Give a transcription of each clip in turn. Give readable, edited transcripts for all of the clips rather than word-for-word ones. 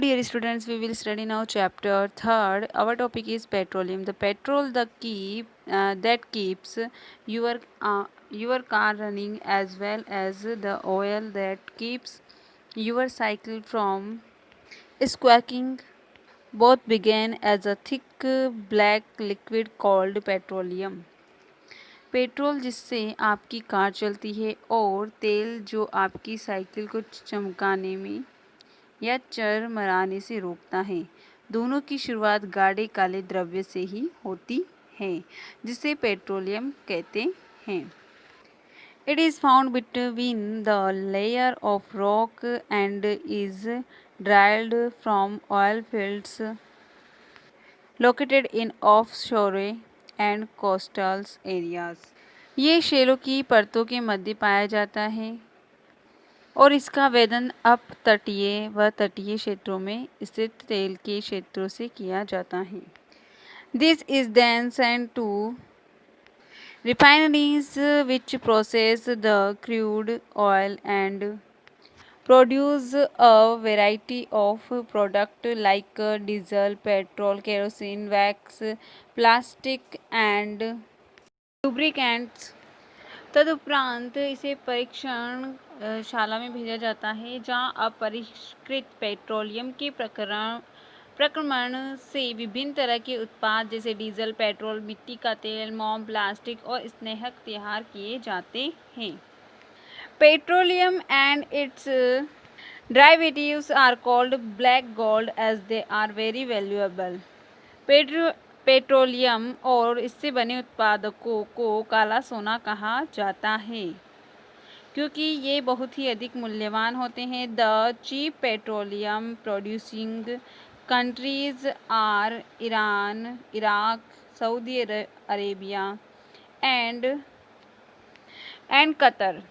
Dear students, we will study now chapter 3rd. Our topic is petroleum. The petrol that keeps your car running, as well as the oil that keeps your cycle from squawking. Both began as a thick black liquid called petroleum. Petrol जिससे आपकी car चलती है और तेल जो आपकी cycle को चमकाने में या चरमराने से रोकता है। दोनों की शुरुआत गाढ़े काले द्रव्य से ही होती है जिसे पेट्रोलियम कहते हैं। It is found between the layer of rock and is drilled from oil fields located in offshore and coastal areas. ये शेलों की परतों के मध्य पाया जाता है और इसका वेधन अपतटीय व तटीय क्षेत्रों में स्थित तेल के क्षेत्रों से किया जाता है। This is then sent to refineries which process the crude oil and produce a variety of products like diesel, petrol, kerosene, wax, plastic and lubricants. तदुपरांत इसे परीक्षण शाला में भेजा जाता है जहां अपरिष्कृत पेट्रोलियम के प्रक्रमण से विभिन्न तरह के उत्पाद जैसे डीजल, पेट्रोल, मिट्टी का तेल, मोम, प्लास्टिक और स्नेहक तैयार किए जाते हैं। Petroleum and it's derivatives are called black gold as they are very valuable. Petroleum और इससे बने उत्पादकों को काला सोना कहा जाता है क्योंकि ये बहुत ही अधिक मूल्यवान होते हैं। The cheap petroleum producing countries are Iran, Iraq, Saudi Arabia and Qatar.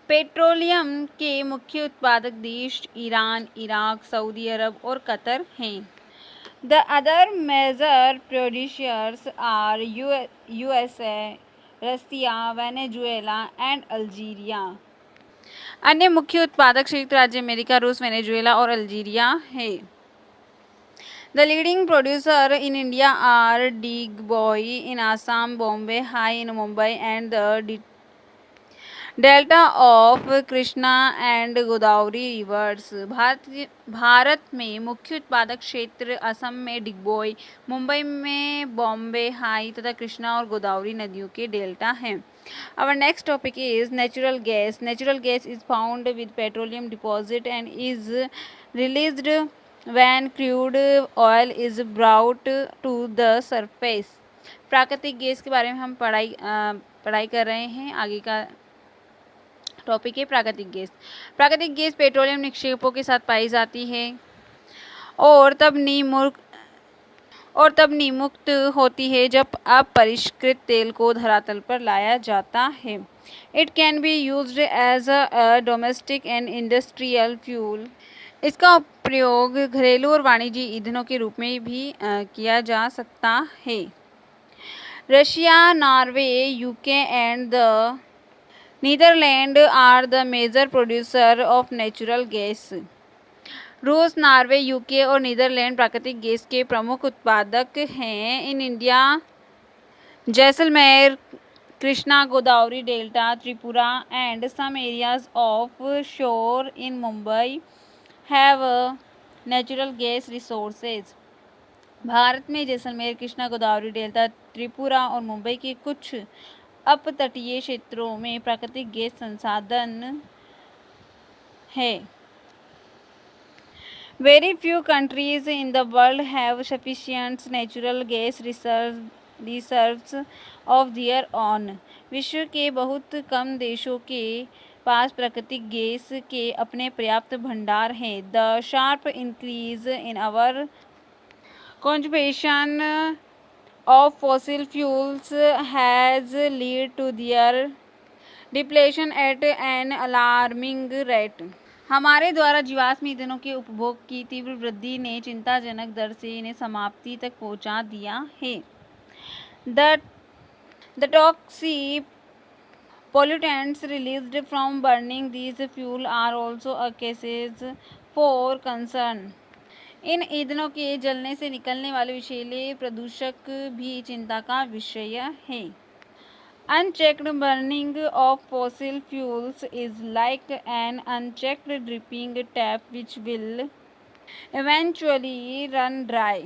Petroleum के मुख्य उत्पादक देश ईरान, इराक, सऊदी अरब और कतर हैं। The other major producers are USA, Russia, Venezuela and Algeria. अन्य मुख्य उत्पादक संयुक्त राज्य अमेरिका, रूस, वेनेजुएला और अल्जीरिया है। The leading producer in India are Digboy in Assam, Bombay High in Mumbai and the delta of Krishna and Godavari reverse. Bharat में मुख्य उत्पादक क्षेत्र असम में डिगबोई, मुंबई में बॉम्बे हाई तथा कृष्णा और गोदावरी नदियों के डेल्टा हैं। Our next topic is natural gas. Natural gas is found with petroleum deposit and is released when crude oil is brought to the surface. प्राकृतिक गैस के बारे में हम पढ़ाई कर रहे हैं। आगे का टॉपिक है प्राकृतिक गैस। प्राकृतिक गैस पेट्रोलियम निक्षेपों के साथ पाई जाती है और तब निमुक्त होती है जब अपरिष्कृत तेल को धरातल पर लाया जाता है। It can be used as a domestic and industrial fuel. इसका प्रयोग घरेलू और वाणिज्यिक ईंधनों के रूप में भी किया जा सकता है। Russia, Norway, UK and the Netherland are the major producer of natural gas. रूस, नॉर्वे, यूके और नीदरलैंड प्राकृतिक गैस के प्रमुख उत्पादक हैं। In India, Jaisalmer, Krishna, Godavari delta, Tripura and some areas of shore in Mumbai have natural gas resources. Bharat में जैसलमेर, कृष्णा, गोदावरी डेल्टा, त्रिपुरा और मुंबई के कुछ अपतटीय क्षेत्रों में प्राकृतिक गैस संसाधन है। Very few countries in the world have sufficient natural gas reserves of their own. विश्व के बहुत कम देशों के पास प्राकृतिक गैस के अपने पर्याप्त भंडार हैं। The sharp increase in our consumption of fossil fuels has led to their depletion at an alarming rate. हमारे द्वारा जीवाश्म ईंधनों के उपभोग की तीव्र वृद्धि ने चिंताजनक दर से इन्हें समाप्ति तक पहुंचा दिया है। The toxic pollutants released from burning these fuel are also a causes for concern. इन ईंधनों के जलने से निकलने वाले विषैले प्रदूषक भी चिंता का विषय है। Unchecked burning of fossil fuels is like an unchecked dripping tap which will eventually run dry.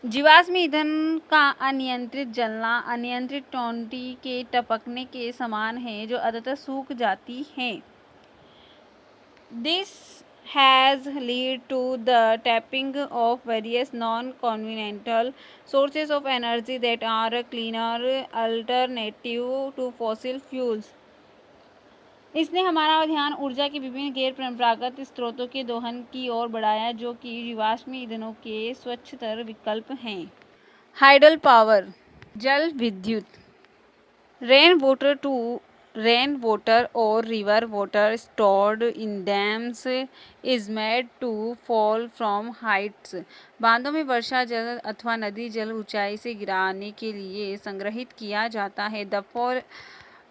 जीवाश्म ईंधन का अनियंत्रित जलना अनियंत्रित टोंटी के टपकने के समान है जो अंततः सूख जाती है। This has led to the tapping of various non-conventional sources of energy that are a cleaner alternative to fossil fuels. इसने हमारा ध्यान ऊर्जा के विभिन्न गैर परंपरागत स्रोतों के दोहन की ओर बढ़ाया जो कि जीवाश्म ईंधनों के स्वच्छतर विकल्प हैं। हाइडल पावर, जल विद्युत। रेन वाटर और river water stored in dams is made to fall from heights. बांधों में वर्षा जल अथवा नदी जल ऊंचाई से गिराने के लिए संग्रहित किया जाता है।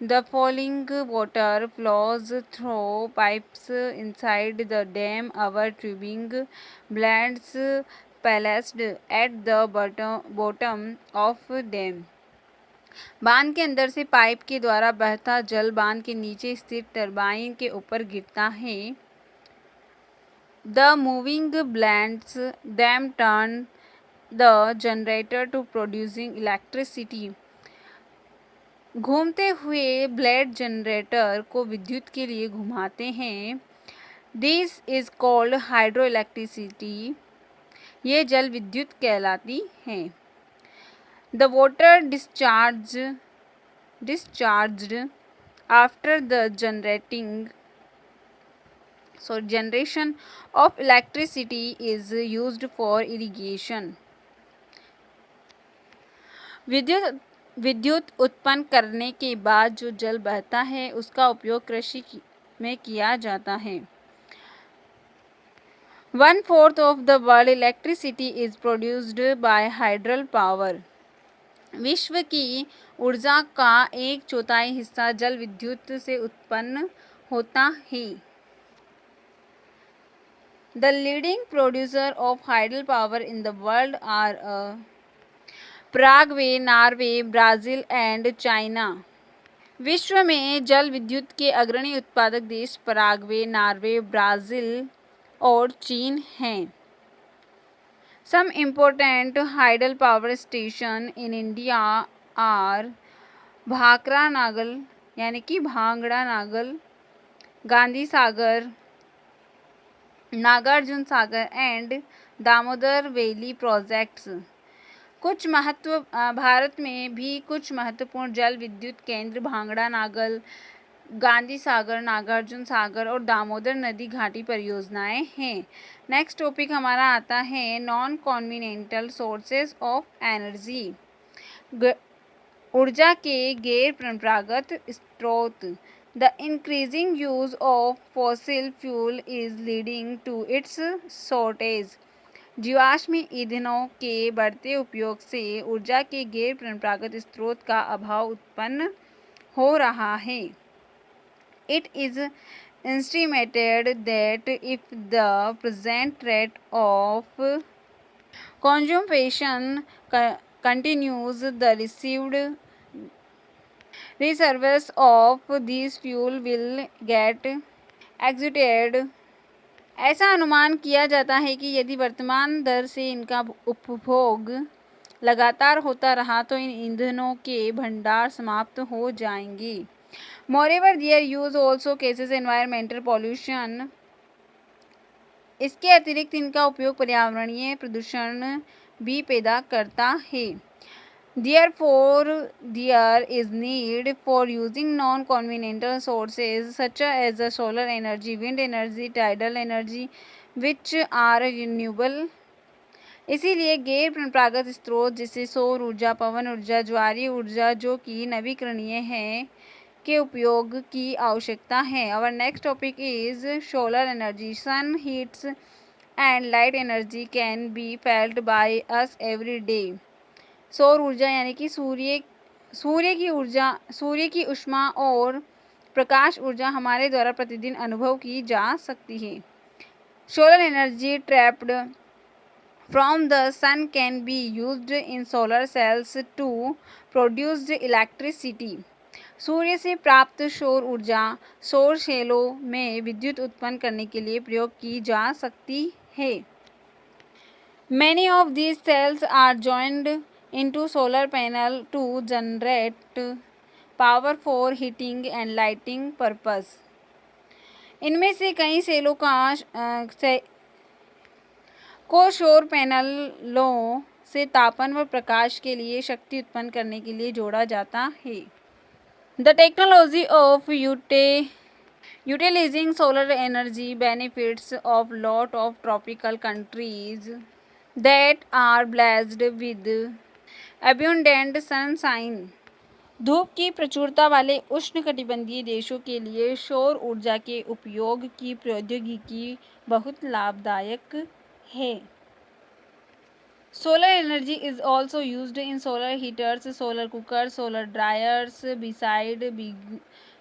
The falling water flows through pipes inside the dam over tubing blades placed at the bottom of dam. बांध के अंदर से पाइप के द्वारा बहता जल बांध के नीचे स्थित टरबाइन के ऊपर गिरता है। The moving blades then turn the generator to producing electricity. घूमते हुए ब्लेड जनरेटर को विद्युत के लिए घुमाते हैं। This is called hydroelectricity. ये जल विद्युत कहलाती है। The water discharged after the generation of electricity is used for irrigation. विद्युत उत्पन्न करने के बाद जो जल बहता है उसका उपयोग कृषि में किया जाता है। 1/4 of the world electricity is produced by hydel power. विश्व की ऊर्जा का 1/4 हिस्सा जल विद्युत से उत्पन्न होता है। The leading producer of hydel power in the world are Paraguay, Norway, Brazil and China. विश्व में जल विद्युत के अग्रणी उत्पादक देश पराग्वे, नॉर्वे, ब्राज़ील और चीन हैं। Some important hydel power station in India are Bhakra Nangal यानी कि Bhangra Nangal, Gandhi Sagar, Nagarjuna Sagar and Damodar valley projects. Bharat में भी कुछ महत्वपूर्ण जल विद्युत केंद्र भांगड़ा नागल, गांधी सागर, नागार्जुन सागर और दामोदर नदी घाटी परियोजनाएं हैं। नेक्स्ट टॉपिक हमारा आता है non conventional sources of energy, ऊर्जा के गैर परंपरागत स्रोत। The increasing use of fossil fuel is leading to its shortage. जीवाश्म ईंधनों के बढ़ते उपयोग से ऊर्जा के गैर परंपरागत स्रोत का अभाव उत्पन्न हो रहा है। It is estimated that if the present rate of consumption continues, the reserves of these fuel will get exhausted. ऐसा अनुमान किया जाता है कि यदि वर्तमान दर से इनका उपभोग लगातार होता रहा तो इन ईंधनों के भंडार समाप्त हो जाएंगे। Moreover, their use also causes environmental pollution. इसके अतिरिक्त इनका उपयोग पर्यावरणीय प्रदूषण भी पैदा करता है। Therefore, there is need for using non-conventional sources such as the solar energy, wind energy, tidal energy, which are renewable. इसीलिए गैर परंपरागत स्रोत जैसे सौर ऊर्जा, पवन ऊर्जा, ज्वारीय ऊर्जा जो कि नवीकरणीय है के उपयोग की आवश्यकता है। Our next topic is solar energy. Sun heats and light energy can be felt by us every day. सौर ऊर्जा यानी कि सूर्य की ऊष्मा और प्रकाश ऊर्जा हमारे द्वारा प्रतिदिन अनुभव की जा सकती है। Solar energy trapped from the sun can be used in solar cells to produce electricity. सूर्य से प्राप्त सौर ऊर्जा सौर सेलों में विद्युत उत्पन्न करने के लिए प्रयोग की जा सकती है. Many of these cells are joined into solar panel to generate power for heating and lighting purpose. इनमें से कई सेलों को सौर पैनलों से तापन व प्रकाश के लिए शक्ति उत्पन्न करने के लिए जोड़ा जाता है. The technology of utilizing solar energy benefits of lot of tropical countries that are blessed with abundant sunshine. धूप की प्रचुरता वाले उष्णकटिबंधीय देशों के लिए सौर ऊर्जा के उपयोग की प्रौद्योगिकी बहुत लाभदायक है. Solar energy is also used in solar heaters, solar cookers, solar dryers, beside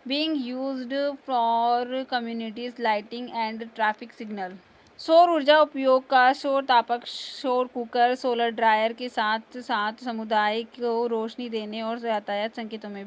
being used for communities lighting and traffic signal. सौर ऊर्जा उपयोग का सौर तापक, सौर कुकर, सोलर ड्रायर के साथ साथ समुदाय को रोशनी देने और यातायात संकेतों में भी